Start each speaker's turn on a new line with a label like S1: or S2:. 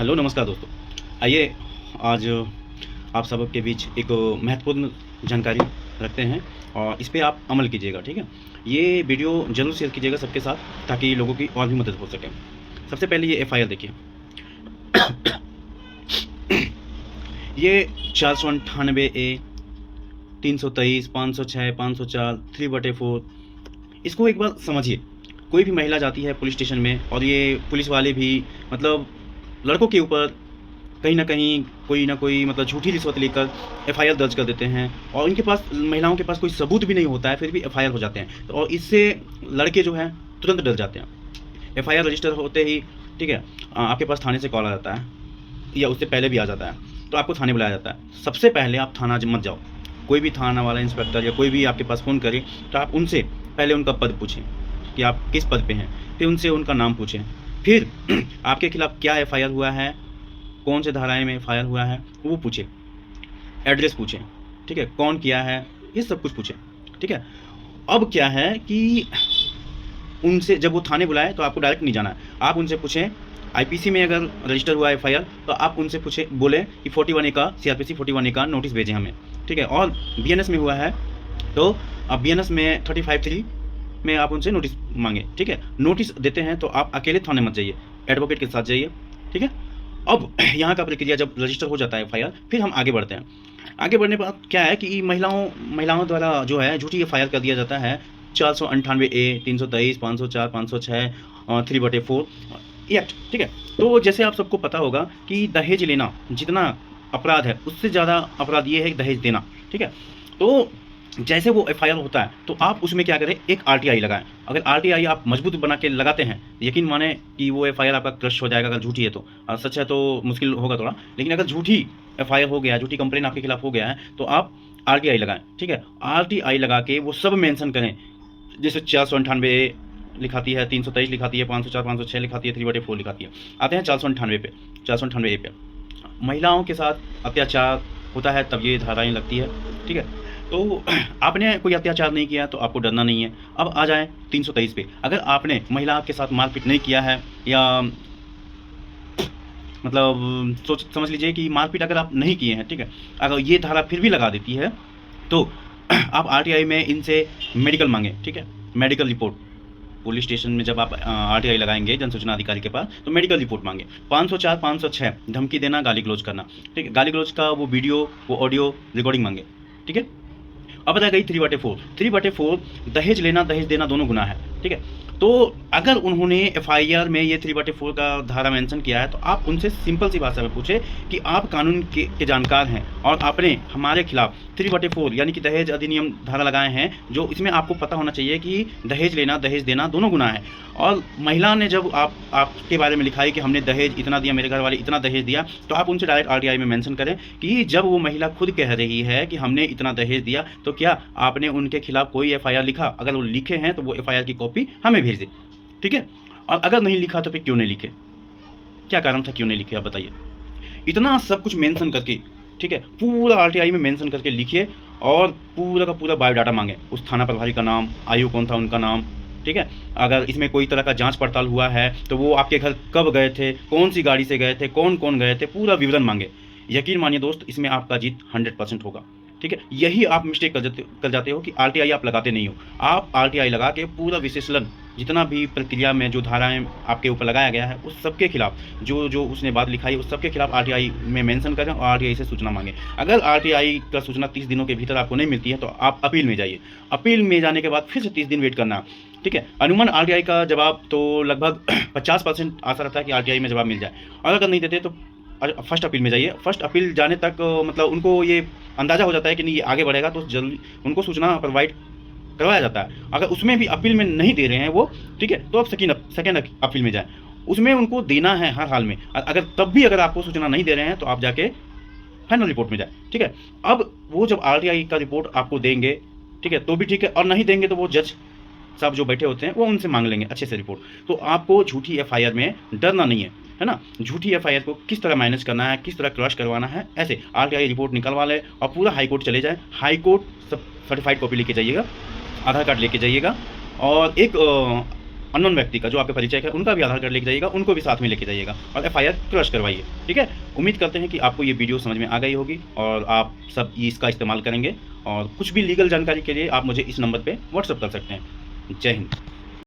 S1: Hello नमस्कार दोस्तों। आइए आज आप सबके बीच एक महत्वपूर्ण जानकारी रखते हैं और इस पे आप अमल कीजिएगा, ठीक है। ये वीडियो ज़रूर शेयर कीजिएगा सबके साथ ताकि लोगों की और भी मदद हो सके। सबसे पहले ये एफआईआर देखिए। ये 498A 323 506 504 3/4 इसको एक बार समझिए। कोई भी महिला जाती है पुलिस स्टेशन में और ये पुलिस वाले भी मतलब लड़कों के ऊपर कहीं न कहीं कोई ना कोई मतलब झूठी रिश्वत लेकर एफआईआर दर्ज कर देते हैं और इनके पास महिलाओं के पास कोई सबूत भी नहीं होता है, फिर भी एफआईआर हो जाते हैं। तो और इससे लड़के जो हैं तुरंत डर जाते हैं। एफआईआर रजिस्टर होते ही, ठीक है, आपके पास थाने से कॉल आ जाता है या उससे पहले भी आ जाता है, तो आपको थाने बुलाया जाता है। सबसे पहले आप थाना मत जाओ। कोई भी थाना वाला इंस्पेक्टर या कोई भी आपके पास फ़ोन करे तो आप उनसे पहले उनका पद पूछें कि आप किस पद पे हैं, फिर उनसे उनका नाम पूछें, फिर आपके खिलाफ़ क्या एफआईआर हुआ है, कौन से धाराएं में एफआईआर हुआ है वो पूछें, एड्रेस पूछें, ठीक है, कौन किया है, ये सब कुछ पूछें, ठीक है। अब क्या है कि उनसे जब वो थाने बुलाए तो आपको डायरेक्ट नहीं जाना है, आप उनसे पूछें। आईपीसी में अगर रजिस्टर हुआ है एफआईआर तो आप उनसे पूछें, बोले कि 41A का सीआरपीसी 41A का नोटिस भेजें हमें, ठीक है। और बीएनएस में हुआ है तो आप बीएनएस में 35(3) में आप उनसे नोटिस मांगे, ठीक है। नोटिस देते हैं तो आप अकेले थाने मत जाइए, एडवोकेट के साथ जाइए, ठीक है। अब यहाँ का प्रक्रिया जब रजिस्टर हो जाता है एफआईआर, फिर हम आगे बढ़ते हैं। आगे बढ़ने पर क्या है कि महिलाओं द्वारा जो है झूठी एफआईआर कर दिया जाता है 498A 323 504 506 3/4 एक्ट, ठीक है। तो जैसे आप सबको पता होगा कि दहेज लेना जितना अपराध है उससे ज़्यादा अपराध ये है दहेज देना, ठीक है। तो जैसे वो एफआईआर होता है तो आप उसमें क्या करें, एक आरटीआई लगाएं। अगर आरटीआई आप मजबूत बना के लगाते हैं, यकीन माने कि वो एफआईआर आपका क्रश हो जाएगा। अगर झूठी है तो, सच है तो मुश्किल होगा थोड़ा, लेकिन अगर झूठी एफआईआर हो गया, झूठी कंप्लेन आपके खिलाफ हो गया है तो आप आरटीआई लगाएं, ठीक है। आरटीआई लगा के वो सब मेंशन करें, जैसे 498A लिखाती है, 323 लिखाती है, 504 506 लिखाती है, 3/4 लिखाती है। आते हैं 498A पे। महिलाओं के साथ अत्याचार होता है तब ये धाराएं लगती है, ठीक है। तो आपने कोई अत्याचार नहीं किया तो आपको डरना नहीं है। अब आ जाए 323 पे। अगर आपने महिला के साथ मारपीट नहीं किया है या मतलब समझ लीजिए कि मारपीट अगर आप नहीं किए हैं, ठीक है, अगर ये धारा फिर भी लगा देती है तो आप आरटीआई में इनसे मेडिकल मांगे, ठीक है। मेडिकल रिपोर्ट पुलिस स्टेशन में जब आप आरटीआई लगाएंगे जन सूचना अधिकारी के पास तो मेडिकल रिपोर्ट मांगे। 504 506 धमकी देना, गाली गलौज करना, ठीक है। गाली गलौज का वो वीडियो, वो ऑडियो रिकॉर्डिंग मांगे, ठीक है। अब रह गई 3/4 दहेज लेना दहेज देना दोनों गुनाह है, ठीक है। तो अगर उन्होंने एफआईआर में ये 3/4 का धारा मेंशन किया है तो आप उनसे सिंपल सी भाषा में पूछे कि आप कानून के जानकार हैं और आपने हमारे खिलाफ 3/4 यानी कि दहेज अधिनियम धारा लगाए हैं, जो इसमें आपको पता होना चाहिए कि दहेज लेना दहेज देना दोनों गुनाह है। और महिला ने जब आपके बारे में लिखा है कि हमने दहेज इतना दिया, मेरे घर वाले इतना दहेज दिया, तो आप उनसे डायरेक्ट आरटीआई में मेंशन करें कि जब वो महिला खुद कह रही है कि हमने इतना दहेज दिया तो क्या आपने उनके खिलाफ कोई एफआईआर लिखा। अगर वो लिखे हैं तो वो एफआईआर की कॉपी हमें भेज दे, ठीक है। और अगर नहीं लिखा तो फिर क्यों नहीं लिखे, क्या कारण था, क्यों नहीं लिखे, आप बताइए। इतना सब कुछ मेंशन करके, ठीक है, पूरा आरटीआई में मेंशन करके लिखिए और पूरा का पूरा बायोडाटा मांगे, उस थाना प्रभारी का नाम, आयु कौन था उनका नाम, ठीक है। अगर इसमें कोई तरह का जांच पड़ताल हुआ है तो वो आपके घर कब गए थे, कौन सी गाड़ी से गए थे, कौन कौन गए थे, पूरा विवरण मांगे। यकीन मानिए दोस्त, इसमें आपका जीत 100% होगा, ठीक है। यही आप मिस्टेक कर जाते हो कि आरटीआई आप लगाते नहीं हो। आप आरटीआई लगा के पूरा विश्लेषण, जितना भी प्रक्रिया में जो धाराएं आपके ऊपर लगाया गया है उस सबके खिलाफ जो जो उसने बात लिखाई उस सबके खिलाफ आरटीआई में मेंशन करें और आरटीआई से सूचना मांगे। अगर आरटीआई का सूचना 30 दिनों के भीतर आपको नहीं मिलती है तो आप अपील में जाइए। अपील में जाने के बाद फिर से 30 दिन वेट करना, ठीक है। अनुमान आरटीआई का जवाब तो लगभग 50% आशा रहता है कि आरटीआई में जवाब मिल जाए, और अगर नहीं देते तो फर्स्ट अपील में जाइए। फर्स्ट अपील जाने तक मतलब उनको ये अंदाज़ा हो जाता है कि नहीं ये आगे बढ़ेगा तो जल्दी उनको सूचना प्रोवाइड करवाया जाता है। अगर उसमें भी अपील में नहीं दे रहे हैं वो, ठीक है, तो आप सेकेंड अपील में जाएं, उसमें उनको देना है हर हाल में। अगर तब भी अगर आपको सूचना नहीं दे रहे हैं तो आप जाके फाइनल रिपोर्ट में जाएं, ठीक है। अब वो जब आरटीआई का रिपोर्ट आपको देंगे, ठीक है, तो भी ठीक है, और नहीं देंगे तो वो जज साहब जो बैठे होते हैं वो उनसे मांग लेंगे अच्छे से रिपोर्ट। तो आपको झूठी एफआईआर में डरना नहीं है ना। झूठी एफआईआर को किस तरह मैनेज करना है, किस तरह क्रश करवाना है, ऐसे आरटीआई रिपोर्ट निकलवा ले और पूरा हाई कोर्ट चले जाए। हाई कोर्ट सब सर्टिफाइड कॉपी लेके जाइएगा, आधार कार्ड लेके जाइएगा और एक अननोन व्यक्ति का जो आपके परिचय है उनका भी आधार कार्ड लेके जाइएगा, उनको भी साथ में लेके जाइएगा और एफआईआर क्रश करवाइए। ठीक है, उम्मीद करते हैं कि आपको ये वीडियो समझ में आ गई होगी और आप सब इसका इस्तेमाल करेंगे। और कुछ भी लीगल जानकारी के लिए आप मुझे इस नंबर पे व्हाट्सअप कर सकते हैं। जय हिंद।